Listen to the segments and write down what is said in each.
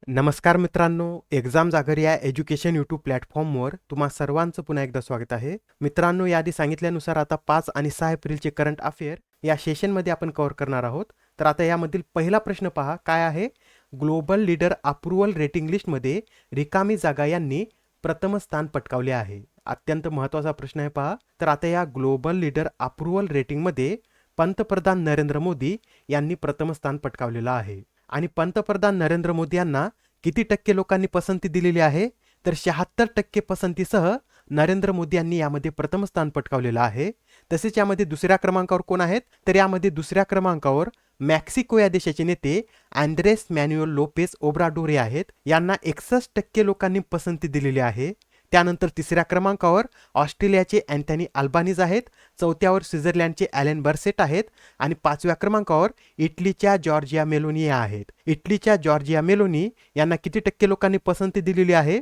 नमस्कार मित्रांनो, एक्झाम जागर या एज्युकेशन यूट्यूब प्लॅटफॉर्मवर तुम्हा सर्वांचं पुन्हा एकदा स्वागत आहे. मित्रांनो, याआधी सांगितल्यानुसार आता 5 आणि 6 एप्रिलचे करंट अफेअर या सेशनमध्ये आपण कव्हर करणार आहोत. तर आता यामधील पहिला प्रश्न पहा काय आहे. ग्लोबल लीडर अप्रुव्हल रेटिंग लिस्टमध्ये रिकामी जागा यांनी प्रथम स्थान पटकावले आहे. अत्यंत महत्त्वाचा प्रश्न आहे पहा. तर आता या ग्लोबल लीडर अप्रुव्हल रेटिंगमध्ये पंतप्रधान नरेंद्र मोदी यांनी प्रथम स्थान पटकावलेलं आहे. आणि पंतप्रधान नरेंद्र मोदी यांना किती टक्के लोकांनी पसंती दिलेली आहे, तर 76% पसंतीसह नरेंद्र मोदी यांनी यामध्ये प्रथम स्थान पटकावलेलं आहे. तसेच यामध्ये दुसऱ्या क्रमांकावर कोण आहेत, तर यामध्ये दुसऱ्या क्रमांकावर मेक्सिको या देशाचे नेते अँद्रेस मॅन्युअल लोपेस ओब्राडोर हे आहेत. यांना 61% लोकांनी पसंती दिलेली आहे. त्यानंतर तिसऱ्या क्रमांकावर ऑस्ट्रेलियाचे अँथनी अल्बानीज आहेत. चौथ्यावर स्वित्झर्लंडचे ॲलन बर्सेट आहेत आणि पाचव्या क्रमांकावर इटलीच्या जॉर्जिया मेलोनी आहेत. इटलीच्या जॉर्जिया मेलोनी यांना किती टक्के लोकांनी पसंती दिलेली आहे,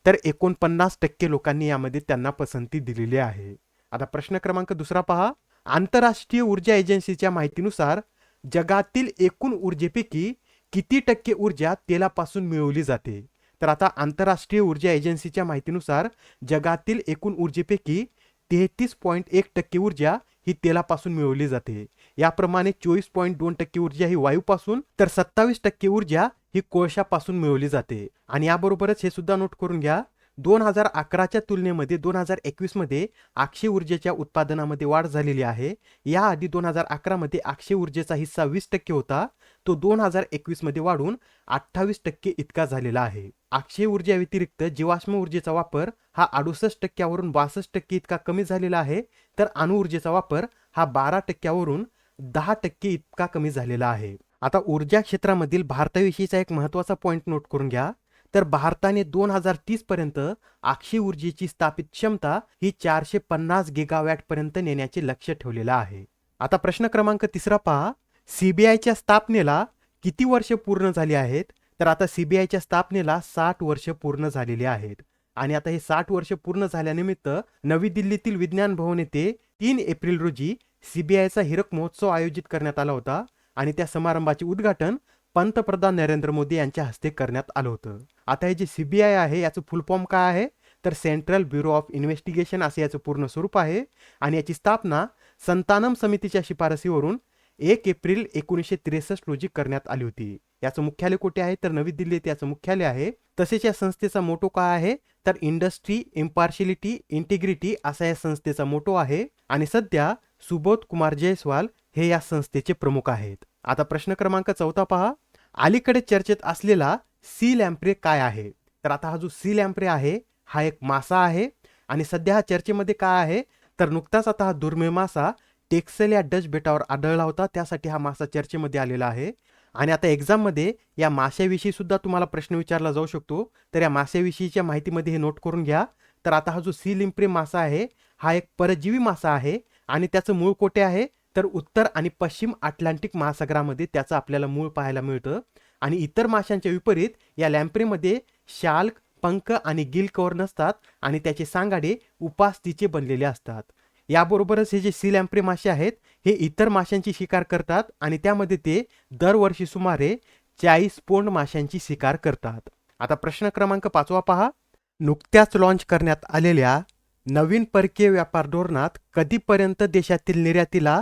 तर 49% लोकांनी यामध्ये त्यांना पसंती दिलेली आहे. आता प्रश्न क्रमांक दुसरा पहा. आंतरराष्ट्रीय ऊर्जा एजन्सीच्या माहितीनुसार जगातील एकूण ऊर्जेपैकी किती टक्के ऊर्जा तेलापासून मिळवली जाते. तर आता आंतरराष्ट्रीय ऊर्जा एजन्सीच्या माहितीनुसार जगातील एकूण ऊर्जेपैकी 33.1% ऊर्जा ही तेलापासून मिळवली जाते. याप्रमाणे 24.2% ऊर्जा ही वायूपासून, तर 27% ऊर्जा ही कोळशापासून मिळवली जाते. आणि याबरोबरच हे सुद्धा नोट करून घ्या, 2011च्या तुलनेमध्ये 2021 मध्ये अक्षय ऊर्जेच्या उत्पादनामध्ये वाढ झालेली आहे. याआधी 2011 मध्ये अक्षय ऊर्जेचा हिस्सा 20% होता, तो 2021 मध्ये वाढून 28% इतका झालेला आहे. अक्षय ऊर्जा व्यतिरिक्त जीवाश्म ऊर्जेचा वापर हा 68% वरून 62% इतका कमी झालेला आहे, तर अणुऊर्जेचा वापर हा 12% वरून 10% इतका कमी झालेला आहे. आता ऊर्जा क्षेत्रामधील भारताविषयीचा एक महत्त्वाचा पॉईंट नोट करून घ्या. तर भारताने 2030 पर्यंत अक्षय ऊर्जेची स्थापित क्षमता ही 450 गिगावॅट पर्यंत नेण्याचे लक्ष्य ठेवलेलं आहे. आता प्रश्न क्रमांक तिसरा पहा. सीबीआयच्या स्थापनेला किती वर्ष पूर्ण झाली आहेत, तर आता सीबीआयच्या स्थापनेला 60 वर्ष पूर्ण झालेली आहेत. आणि आता हे 60 वर्ष पूर्ण झाल्यानिमित्त नवी दिल्लीतील विज्ञान भवन येथे 3 एप्रिल रोजी सीबीआयचा हीरक महोत्सव आयोजित करण्यात आला होता आणि त्या समारंभाचे उद्घाटन पंतप्रधान नरेंद्र मोदी यांच्या हस्ते करण्यात आलं होतं. आता हे जे सीबीआय आहे याचं फुल फॉर्म काय आहे, तर सेंट्रल ब्युरो ऑफ इन्व्हेस्टिगेशन असे याचं पूर्ण स्वरूप आहे. आणि याची स्थापना संतानम समितीच्या शिफारसीवरून 1 एप्रिल 1963 रोजी करण्यात आली होती. याचं मुख्यालय कुठे आहे, तर नवी दिल्लीत याचं मुख्यालय आहे. तसेच या संस्थेचा मोटो काय आहे, तर इंडस्ट्री, इम्पार्शिलिटी, इंटिग्रिटी असा या संस्थेचा मोटो आहे. आणि सध्या सुबोध कुमार जयस्वाल हे या संस्थेचे प्रमुख आहेत. आता प्रश्न क्रमांक 4 पहा. अलीकडे चर्चेत असलेला सी लॅम्प्रे काय आहे, तर आता हा जो सी लॅम्प्रे आहे हा एक मासा आहे. आणि सध्या हा चर्चेमध्ये काय आहे, तर नुकताच आता हा दुर्मिळ मासा टेक्सेल या डच बेटावर आढळला होता, त्यासाठी हा मासा चर्चेमध्ये आलेला आहे. आणि आता एक्झाममध्ये या माशाविषयी सुद्धा तुम्हाला प्रश्न विचारला जाऊ शकतो, तर या माशाविषयीच्या माहितीमध्ये हे नोट करून घ्या. तर आता हा जो सी लॅम्प्रे मासा आहे हा एक परजीवी मासा आहे आणि त्याचं मूळ कोठे आहे, तर उत्तर आणि पश्चिम अटलांटिक महासागरामध्ये त्याचं आपल्याला मूळ पाहायला मिळतं. आणि इतर माशांच्या विपरीत या लॅम्प्रेमध्ये शाल्क, पंख आणि गिल कव्हर नसतात आणि त्याचे सांगाडे उपास्थीचे बनलेले असतात. याबरोबरच हे जे सी लॅम्प्रे मासे आहेत हे इतर माशांची शिकार करतात आणि त्यामध्ये ते दरवर्षी सुमारे 40 पौंड माशांची शिकार करतात. आता प्रश्न क्रमांक 5 पहा. नुकत्याच लॉन्च करण्यात आलेल्या नवीन परकीय व्यापार धोरणात कधीपर्यंत देशातील निर्यातीला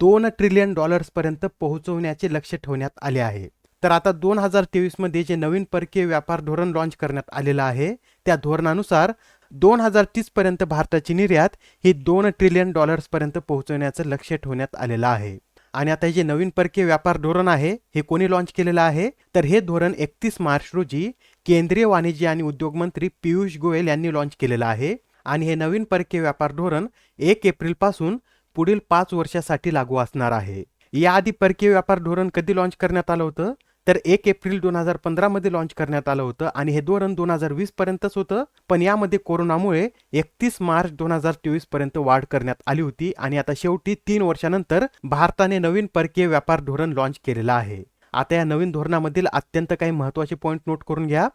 $2 ट्रिलियन पर्यंत पोहोचवण्याचे लक्ष्य ठेवण्यात आले आहे. तर आता 2023 मध्ये जे नवीन परकीय व्यापार धोरण लॉन्च करण्यात आलेलं आहे त्या धोरणानुसार 2030 पर्यंत भारताची निर्यात ही $2 ट्रिलियन पर्यंत पोहोचवण्याचं लक्ष्य ठेवण्यात आलेलं आहे. आणि आता हे जे नवीन परकीय व्यापार धोरण आहे हे कोणी लॉन्च केलेलं आहे, तर हे धोरण 31 मार्च रोजी केंद्रीय वाणिज्य आणि उद्योग मंत्री पियुष गोयल यांनी लॉन्च केलेलं आहे. आणि हे नवीन परकीय व्यापार धोरण 1 एप्रिल पासून पुढील 5 वर्षासाठी लागू असणार आहे. याआधी परकीय व्यापार धोरण कधी लॉन्च करण्यात आलं होतं, तर 1 एप्रिल 2015 मध्ये लॉन्च करण्यात आलं होतं आणि हे धोरण 2020 पर्यंतच होतं. पण यामध्ये कोरोनामुळे 31 मार्च 2023 पर्यंत वाढ करण्यात आली होती आणि आता शेवटी 3 वर्षानंतर भारताने नवीन परकीय व्यापार धोरण लॉन्च केलेलं आहे. आता या नवीन धोरणामधील अत्यंत काही महत्त्वाचे पॉईंट नोट करून घ्या.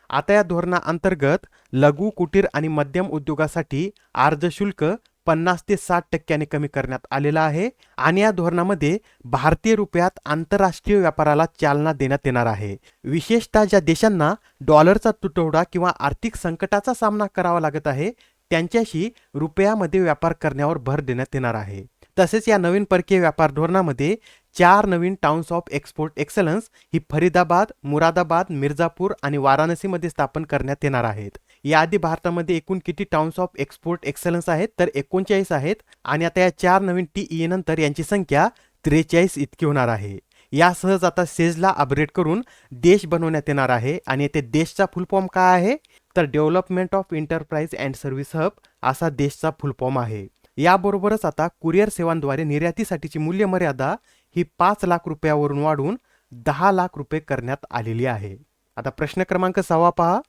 आता या धोरणाअंतर्गत लघु, कुटीर आणि मध्यम उद्योगासाठी अर्ज शुल्क 50 ते 60% कमी करण्यात आलेला आहे आणि या धोरणामध्ये भारतीय रुपयात आंतरराष्ट्रीय व्यापाराला चालना देण्यात येणार आहे. विशेषतः ज्या देशांना डॉलरचा तुटवडा किंवा आर्थिक संकटाचा सामना करावा लागत आहे त्यांच्याशी रुपयामध्ये व्यापार करण्यावर भर देण्यात येणार आहे. तसेच या नवीन परकीय व्यापार धोरणामध्ये 4 नवीन टाउन्स ऑफ एक्सपोर्ट एक्सलन्स ही फरीदाबाद, मुरादाबाद, मिर्झापूर आणि वाराणसीमध्ये स्थापन करण्यात येणार आहेत. याआधी भारतामध्ये एकूण किती टाउन्स ऑफ एक्सपोर्ट एक्सलन्स आहेत तर 39 आहेत आणि आता या 4 नवीन TEA नंतर यांची संख्या 43 इतकी होणार आहे. यासहज आता सेजला अपग्रेड करून देश बनवण्यात येणार आहे आणि येथे देशचा फुल फॉर्म काय आहे तर development of enterprise and service hub असा देशचा फुल फॉर्म आहे. याबरोबरच आता कुरिअर सेवांद्वारे निर्यातीसाठीची मूल्य मर्यादा ही 5 लाख रुपयावरून वाढून 10 लाख रुपये करण्यात आलेली आहे. आता प्रश्न क्रमांक 6 पहा.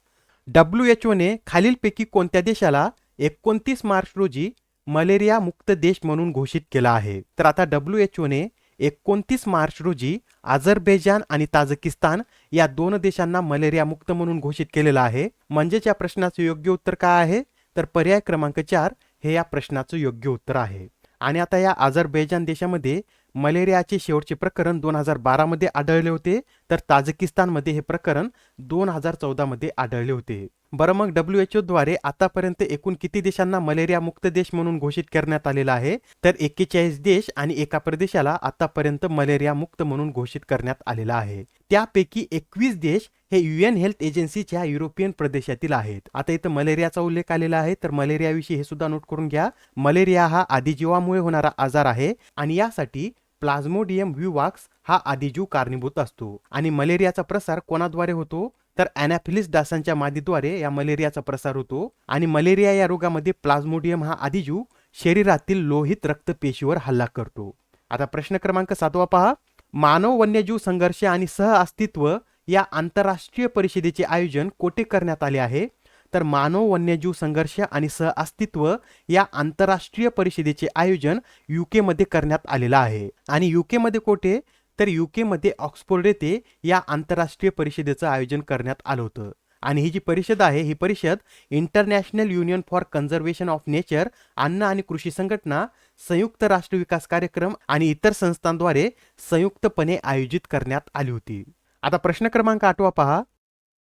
WHOने खालीलपैकी कोणत्या देशाला 29 मार्च रोजी मलेरिया मुक्त देश म्हणून घोषित केला आहे. तर आता WHOने 29 मार्च रोजी अझरबैजान आणि ताजिकिस्तान या 2 देशांना मलेरिया मुक्त म्हणून घोषित केलेला आहे. म्हणजेच या प्रश्नाचं योग्य उत्तर काय आहे तर पर्याय क्रमांक 4 हे या प्रश्नाचं योग्य उत्तर आहे. आणि आता या अझरबैजान देशामध्ये मलेरियाचे शेवटचे प्रकरण 2012 मध्ये आढळले होते तर ताजिकिस्तानमध्ये हे प्रकरण 2014 मध्ये आढळले होते. बरं मग WHO द्वारे आतापर्यंत एकूण किती देशांना मलेरिया मुक्त देश म्हणून घोषित करण्यात आलेला आहे तर 41 देश आणि एका प्रदेशाला आतापर्यंत मलेरिया मुक्त म्हणून घोषित करण्यात आलेला आहे. त्यापैकी 21 देश हे UN हेल्थ एजन्सीच्या युरोपियन प्रदेशातील आहेत. आता इथं मलेरियाचा उल्लेख आलेला आहे तर मलेरियाविषयी हे सुद्धा नोट करून घ्या. मलेरिया हा आदिजीवामुळे होणारा आजार आहे आणि यासाठी प्लाझ्मोडियम व्हिवाक्स हा आदिजीव कारणीभूत असतो आणि मलेरियाचा प्रसार कोणाद्वारे होतो तर अॅनाफिलिस डासांच्या मादीद्वारे या मलेरियाचा प्रसार होतो आणि मलेरिया या रोगामध्ये प्लाझ्मोडियम हा आदिजीव शरीरातील लोहित रक्तपेशीवर हल्ला करतो. आता प्रश्न क्रमांक 7 पहा. मानव वन्यजीव संघर्ष आणि सहअस्तित्व या आंतरराष्ट्रीय परिषदेचे आयोजन कोठे करण्यात आले आहे तर मानव वन्यजीव संघर्ष आणि सहअस्तित्व या आंतरराष्ट्रीय परिषदेचे आयोजन UK मध्ये करण्यात आलेलं आहे. आणि UK मध्ये कोठे तर UK मध्ये ऑक्सफोर्ड येथे या आंतरराष्ट्रीय परिषदेचं आयोजन करण्यात आलं होतं. आणि ही जी परिषद आहे ही परिषद international union for conservation of nature, अन्न आणि कृषी संघटना, संयुक्त राष्ट्र विकास कार्यक्रम आणि इतर संस्थांद्वारे संयुक्तपणे आयोजित करण्यात आली होती. आता प्रश्न क्रमांक 8 पहा.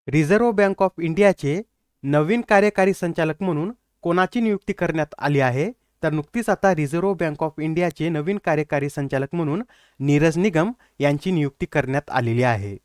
रिझर्व्ह बँक ऑफ इंडियाचे नवीन कार्यकारी संचालक म्हणून कोणाची नियुक्ती करण्यात आली आहे तर नुकतीच आता रिझर्व्ह बँक ऑफ इंडियाचे नवीन कार्यकारी संचालक म्हणून नीरज निगम यांची नियुक्ती करण्यात आलेली आहे.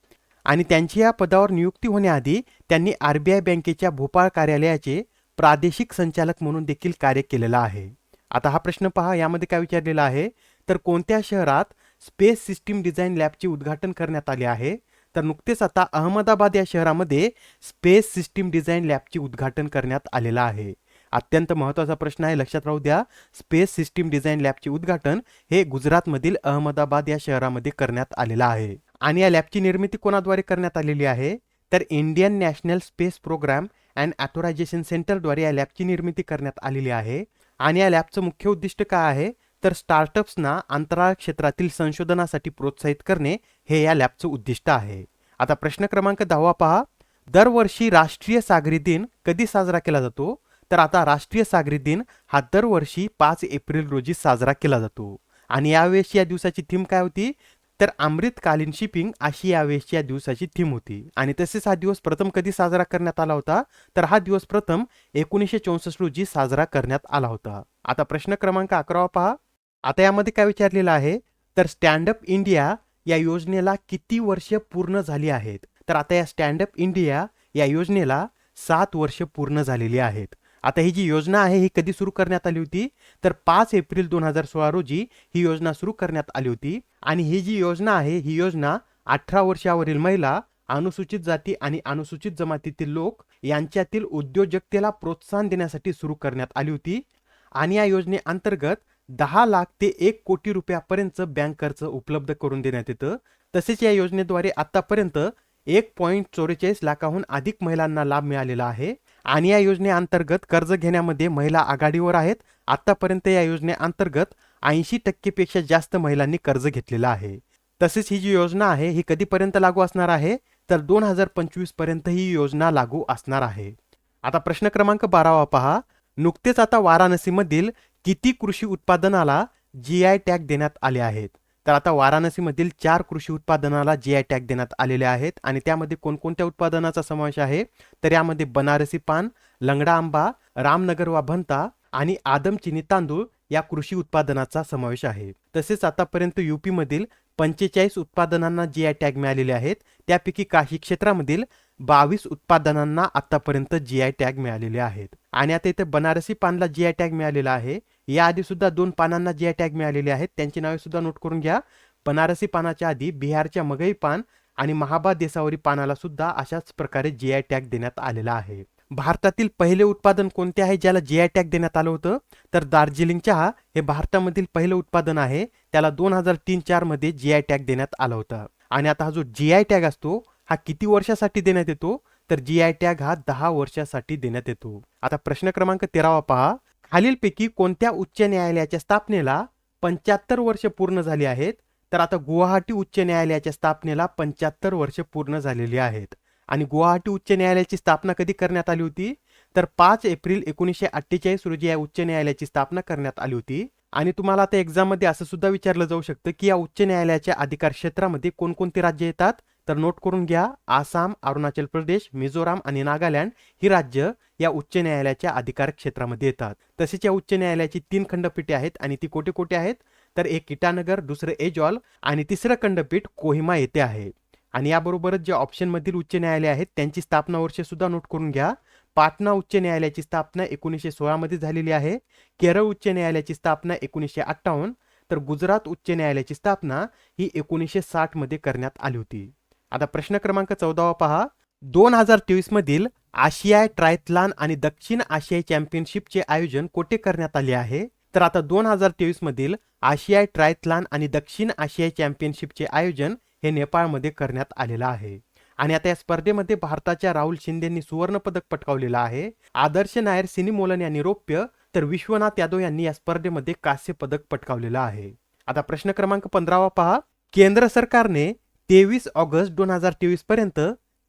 आणि त्यांची या पदावर नियुक्ती होण्याआधी त्यांनी RBI बँकेच्या भोपाळ कार्यालयाचे प्रादेशिक संचालक म्हणून देखील कार्य केलेलं आहे. आता हा प्रश्न पहा. यामध्ये काय विचारलेला आहे तर कोणत्या शहरात स्पेस सिस्टीम डिझाईन लॅबचे उद्घाटन करण्यात आले आहे तर नुकतेच आता अहमदाबाद या शहरामध्ये स्पेस सिस्टीम डिझाईन लॅबचे उद्घाटन करण्यात आलेलं आहे. अत्यंत महत्त्वाचा प्रश्न आहे, लक्षात राहू द्या. स्पेस सिस्टीम डिझाईन लॅबचे उद्घाटन हे गुजरातमधील अहमदाबाद या शहरामध्ये करण्यात आलेलं आहे. आणि या लॅबची निर्मिती कोणाद्वारे करण्यात आलेली आहे तर Indian national space programme and authorisation सेंटरद्वारे या लॅबची निर्मिती करण्यात आलेली आहे. आणि या लॅबचं मुख्य उद्दिष्ट काय आहे तर स्टार्टअप्सना अंतराळ क्षेत्रातील संशोधनासाठी प्रोत्साहित करणे हे या लॅबचं उद्दिष्ट आहे. आता प्रश्न क्रमांक 10 पहा. दरवर्षी राष्ट्रीय सागरी दिन कधी साजरा केला जातो तर आता राष्ट्रीय सागरी दिन हा दरवर्षी 5 एप्रिल रोजी साजरा केला जातो. आणि यावेळेस या दिवसाची थीम काय होती तर अमृतकालीन शिपिंग अशी यावेळेस या दिवसाची थीम होती. आणि तसेच हा दिवस प्रथम कधी साजरा करण्यात आला होता तर हा दिवस प्रथम 1964 रोजी साजरा करण्यात आला होता. आता प्रश्न क्रमांक 11 पहा. आता यामध्ये काय विचारलेलं आहे तर स्टँड अप इंडिया या योजनेला किती वर्ष पूर्ण झाली आहेत तर आता या स्टँड अप इंडिया या योजनेला 7 वर्ष पूर्ण झालेली आहेत. आता ही जी योजना आहे ही कधी सुरू करण्यात आली होती तर 5 एप्रिल 2016 रोजी ही योजना सुरू करण्यात आली होती. आणि ही जी योजना आहे ही योजना 18 वर्षावरील महिला, अनुसूचित जाती आणि अनुसूचित जमातीतील लोक यांच्यातील उद्योजकतेला प्रोत्साहन देण्यासाठी सुरू करण्यात आली होती. आणि या योजनेअंतर्गत 10 लाख ते 1 कोटी रुपयापर्यंत बँक कर्ज उपलब्ध करून देण्यात येतं. तसेच या योजनेद्वारे आतापर्यंत 1.44 लाखाहून अधिक महिलांना लाभ मिळालेला आहे. आणि या योजनेअंतर्गत कर्ज घेण्यामध्ये महिला आघाडीवर आहेत. आतापर्यंत या योजनेअंतर्गत 80% पेक्षा जास्त महिलांनी कर्ज घेतलेलं आहे. तसेच ही जी योजना आहे ही कधीपर्यंत लागू असणार आहे तर 2025 पर्यंत ही योजना लागू असणार आहे. आता प्रश्न क्रमांक 12 पहा. नुकतेच आता वाराणसीमधील किती कृषी उत्पादनाला GI टॅग देण्यात आले आहेत? तर आता वाराणसीमधील 4 कृषी उत्पादनाला GI टॅग देण्यात आलेले आहेत आणि त्यामध्ये कोणकोणत्या उत्पादनाचा समावेश आहे? तर यामध्ये बनारसी पान, लंगडा आंबा, रामनगर वा भंता आणि आदम चिनी तांदूळ या कृषी उत्पादनाचा समावेश आहे. तसेच आतापर्यंत UP मधील 45 उत्पादनांना GI टॅग मिळालेले आहेत. त्यापैकी काही क्षेत्रामधील 22 उत्पादनांना आतापर्यंत GI टॅग मिळालेले आहेत. आणि आता इथे बनारसी पानला GI टॅग मिळालेला आहे. याआधी सुद्धा 2 पानांना GI टॅग मिळालेले आहेत. त्यांची नावे सुद्धा नोट करून घ्या. बनारसी पानाच्या आधी बिहारच्या मगई पान आणि महाबा देसावरी पानाला सुद्धा अशाच प्रकारे GI टॅग देण्यात आलेला आहे. भारतातील पहिले उत्पादन कोणते आहे ज्याला GI टॅग देण्यात आलं होतं? तर दार्जिलिंग चहा हे भारतामधील पहिलं उत्पादन आहे. त्याला 2003-4 मध्ये GI टॅग देण्यात आला होता. आणि आता हा जो GI टॅग असतो हा किती वर्षासाठी देण्यात येतो? तर GI टॅग हा 10 वर्षासाठी देण्यात येतो. आता प्रश्न क्रमांक 13 पहा. खालीलपैकी कोणत्या उच्च न्यायालयाच्या स्थापनेला 75 वर्ष पूर्ण झाली आहेत? तर आता गुवाहाटी उच्च न्यायालयाच्या स्थापनेला 75 वर्ष पूर्ण झालेली आहेत. आणि गुवाहाटी उच्च न्यायालयाची स्थापना कधी करण्यात आली होती? तर 5 एप्रिल 1948 रोजी या उच्च न्यायालयाची स्थापना करण्यात आली होती. आणि तुम्हाला आता एक्झाममध्ये असं सुद्धा विचारलं जाऊ शकतं की या उच्च न्यायालयाच्या अधिकार क्षेत्रामध्ये कोणकोणती राज्य येतात? तर नोट करून घ्या. आसाम, अरुणाचल प्रदेश, मिझोराम आणि नागालँड ही राज्य या उच्च न्यायालयाच्या अधिकार क्षेत्रामध्ये येतात. तसेच या उच्च न्यायालयाची 3 खंडपीठे आहेत आणि ती कोठे कोठे आहेत? तर एक इटानगर, दुसरं एजॉल आणि तिसरं खंडपीठ कोहिमा येथे आहे. आणि याबरोबरच जे ऑप्शनमधील उच्च न्यायालय आहेत त्यांची स्थापना वर्ष सुद्धा नोट करून घ्या. पाटणा उच्च न्यायालयाची स्थापना 1916 मध्ये झालेली आहे. केरळ उच्च न्यायालयाची स्थापना 1958, तर गुजरात उच्च न्यायालयाची स्थापना ही 1960 मध्ये करण्यात आली होती. आता प्रश्न क्रमांक 14 पहा. 2023 मधील आशियाई ट्रायथलॉन आणि दक्षिण आशियाई चॅम्पियनशिपचे आयोजन कोठे करण्यात आले आहे? तर आता 2023 मधील आशियाई ट्रायथलॉन आणि दक्षिण आशियाई चॅम्पियनशिपचे आयोजन हे नेपाळमध्ये करण्यात आलेलं आहे. आणि आता या स्पर्धेमध्ये भारताच्या राहुल शिंदेंनी सुवर्ण पदक पटकावलेलं आहे. आदर्श नायर सिनिमोलन यांनी रौप्य, तर विश्वनाथ यादव यांनी या स्पर्धेमध्ये कांस्य पदक पटकावलेलं आहे. आता प्रश्न क्रमांक 15 पहा. केंद्र सरकारने 23 ऑगस्ट 2023 पर्यंत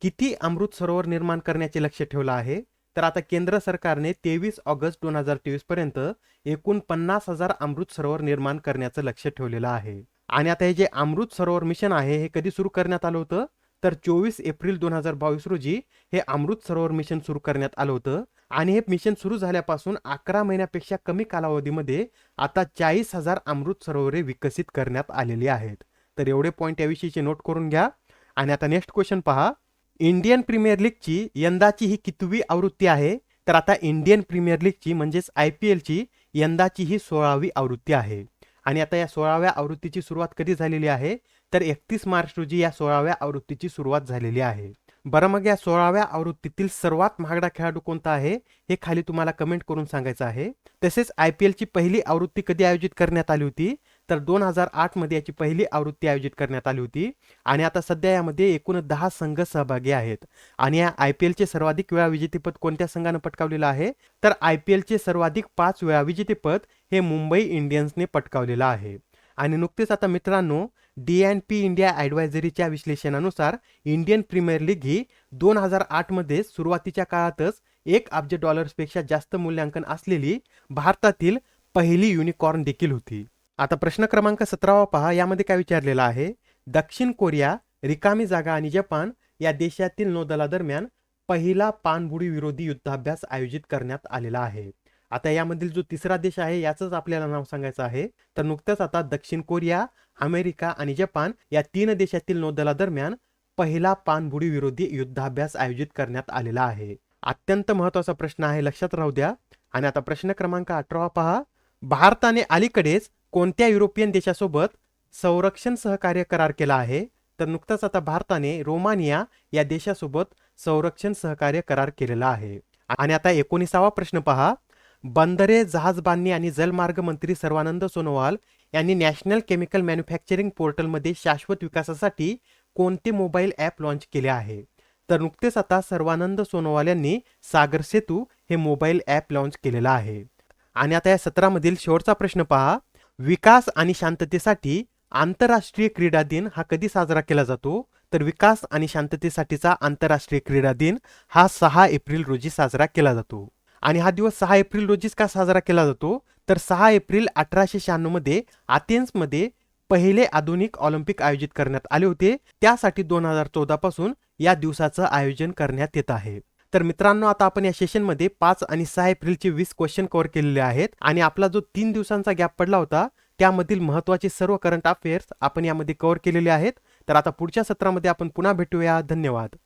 किती अमृत सरोवर निर्माण करण्याचे लक्ष्य ठेवलं आहे? तर आता केंद्र सरकारने 23 ऑगस्ट 2023 पर्यंत एकूण 50,000 अमृत सरोवर निर्माण करण्याचं लक्ष्य ठेवलेलं आहे. आणि आता हे जे अमृत सरोवर मिशन आहे हे कधी सुरू करण्यात आलं होतं? तर 24 एप्रिल 2022 रोजी हे अमृत सरोवर मिशन सुरू करण्यात आलं होतं. आणि हे मिशन सुरू झाल्यापासून 11 महिन्यापेक्षा कमी कालावधीमध्ये आता 40,000 अमृत सरोवरे विकसित करण्यात आलेली आहेत. तर एवढे पॉईंट याविषयीचे नोट करून घ्या. आणि आता नेक्स्ट क्वेश्चन पहा. इंडियन प्रीमियर लीगची यंदाची ही कितवी आवृत्ती आहे? तर आता इंडियन प्रीमियर लीगची म्हणजेच IPLची यंदाची ही 16वी आवृत्ती आहे. आणि आता या 16व्या आवृत्तीची सुरुवात कधी झालेली आहे? तर 31 मार्च रोजी या 16व्या आवृत्तीची सुरुवात झालेली आहे. बरं, मग या 16व्या आवृत्तीतील सर्वात महागडा खेळाडू कोणता आहे हे खाली तुम्हाला कमेंट करून सांगायचं आहे. तसेच IPLची पहिली आवृत्ती कधी आयोजित करण्यात आली होती? तर 2008 मध्ये याची पहिली आवृत्ती आयोजित करण्यात आली होती. आणि आता सध्या यामध्ये एकूण 10 संघ सहभागी आहेत. आणि या IPLचे सर्वाधिक वेळा विजेतेपद कोणत्या संघानं पटकावलेलं आहे? तर IPLचे सर्वाधिक 5 वेळा विजेतेपद हे मुंबई इंडियन्सने पटकावलेलं आहे. आणि नुकतेच आता मित्रांनो D&P इंडिया ॲडवायझरीच्या विश्लेषणानुसार इंडियन प्रीमियर लीग ही 2008 मध्ये सुरुवातीच्या काळातच $1 अब्ज पेक्षा जास्त मूल्यांकन असलेली भारतातील पहिली युनिकॉर्न देखील होती. आता प्रश्न क्रमांक 17 पहा. यामध्ये काय विचारलेलं आहे? दक्षिण कोरिया, रिकामी जागा आणि जपान या देशातील नौदलादरम्यान पहिला पाणबुडी विरोधी युद्धाभ्यास आयोजित करण्यात आलेला आहे. आता यामधील जो तिसरा देश आहे याचंच आपल्याला नाव सांगायचं आहे. तर नुकतंच आता दक्षिण कोरिया, अमेरिका आणि जपान या 3 देशातील नौदलादरम्यान पहिला पाणबुडी विरोधी युद्धाभ्यास आयोजित करण्यात आलेला आहे. अत्यंत महत्त्वाचा प्रश्न आहे, लक्षात राहू द्या. आणि आता प्रश्न क्रमांक 18 पहा. भारताने अलीकडेच कोणत्या युरोपियन देशासोबत संरक्षण सहकार्य करार केला आहे? तर नुकताच आता भारताने रोमानिया या देशासोबत संरक्षण सहकार्य करार केलेला आहे. आणि आता 19वा प्रश्न पहा. बंदरे, जहाजबांधणी आणि जलमार्ग मंत्री सर्वानंद सोनोवाल यांनी नॅशनल केमिकल मॅन्युफॅक्चरिंग पोर्टलमध्ये शाश्वत विकासासाठी कोणते मोबाईल ॲप लॉन्च केले आहे? तर नुकतेच आता सर्वानंद सोनोवाल यांनी सागर सेतू हे मोबाईल ॲप लॉन्च केलेलं आहे. आणि आता या 17 मधील शेवटचा प्रश्न पहा. विकास आणि शांततेसाठी आंतरराष्ट्रीय क्रीडा दिन हा कधी साजरा केला जातो? तर विकास आणि शांततेसाठीचा आंतरराष्ट्रीय क्रीडा दिन हा 6 एप्रिल रोजी साजरा केला जातो. आणि हा दिवस 6 एप्रिल रोजीच का साजरा केला जातो? तर 6 एप्रिल 1896 मध्ये अथेन्समध्ये पहिले आधुनिक ऑलिम्पिक आयोजित करण्यात आले होते. त्यासाठी 2014 पासून या दिवसाचं आयोजन करण्यात येत आहे. तर मित्रांनो, आता आपण या सेशनमध्ये 5 आणि 6 एप्रिलचे 20 क्वेश्चन कव्हर केलेले आहेत आणि आपला जो 3 दिवसांचा गॅप पडला होता त्यामधील महत्त्वाचे सर्व करंट अफेअर्स आपण यामध्ये कव्हर केलेले आहेत. तर आता पुढच्या सत्रामध्ये आपण पुन्हा भेटूया. धन्यवाद.